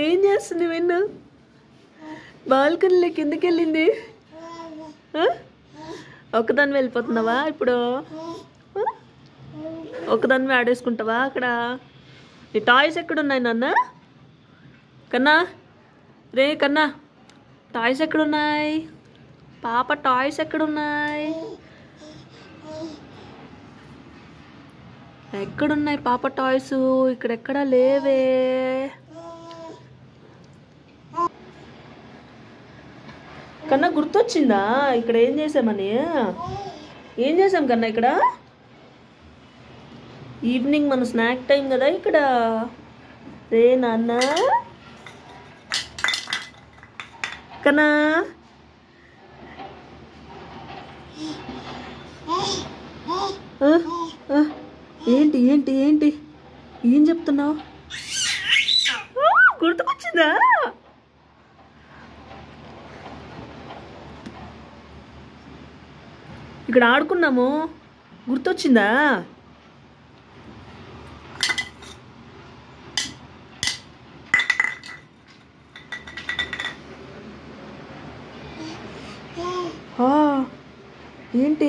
ఏం చేస్తుంది వెన్ను? బాల్కనీలోకి ఎందుకు వెళ్ళింది? ఒక్కదాన్ని వెళ్ళిపోతున్నావా ఇప్పుడు? ఒక్కదాన్ని ఆడేసుకుంటావా అక్కడ? నీ టాయ్స్ ఎక్కడున్నాయి నాన్న? కన్నా రే కన్నా, టాయ్స్ ఎక్కడున్నాయి? పాప టాయ్స్ ఎక్కడున్నాయి? ఎక్కడున్నాయి పాప టాయ్స్? ఇక్కడెక్కడా లేవే. కన్నా గుర్తొచ్చిందా ఇక్కడ ఏం చేసామని? ఏం చేసాం కన్నా ఇక్కడ? ఈవినింగ్ మన స్నాక్ టైం కదా ఇక్కడ. రే నాన్న కన్నా, ఏంటి ఏంటి ఏంటి ఏం చెప్తున్నావు? గుర్తుకొచ్చిందా? ఇక్కడ ఆడుకున్నాము, గుర్తొచ్చిందా? ఏంటి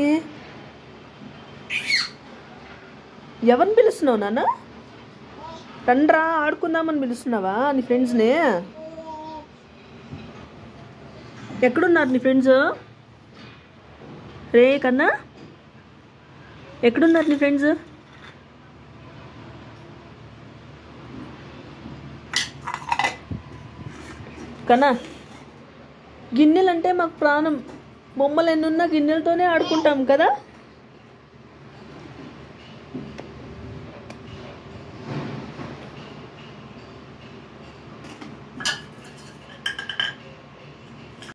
ఎవరిని పిలుస్తున్నావు నాన్న? రండ్రా ఆడుకుందామని పిలుస్తున్నావా నీ ఫ్రెండ్స్ని? ఎక్కడున్నారు నీ ఫ్రెండ్స్? రే కన్నా, ఎక్కడున్నారు నీ ఫ్రెండ్స్? కన్నా, గిన్నెలంటే మాకు ప్రాణం. బొమ్మలు ఎన్నున్నా గిన్నెలతోనే ఆడుకుంటాం కదా.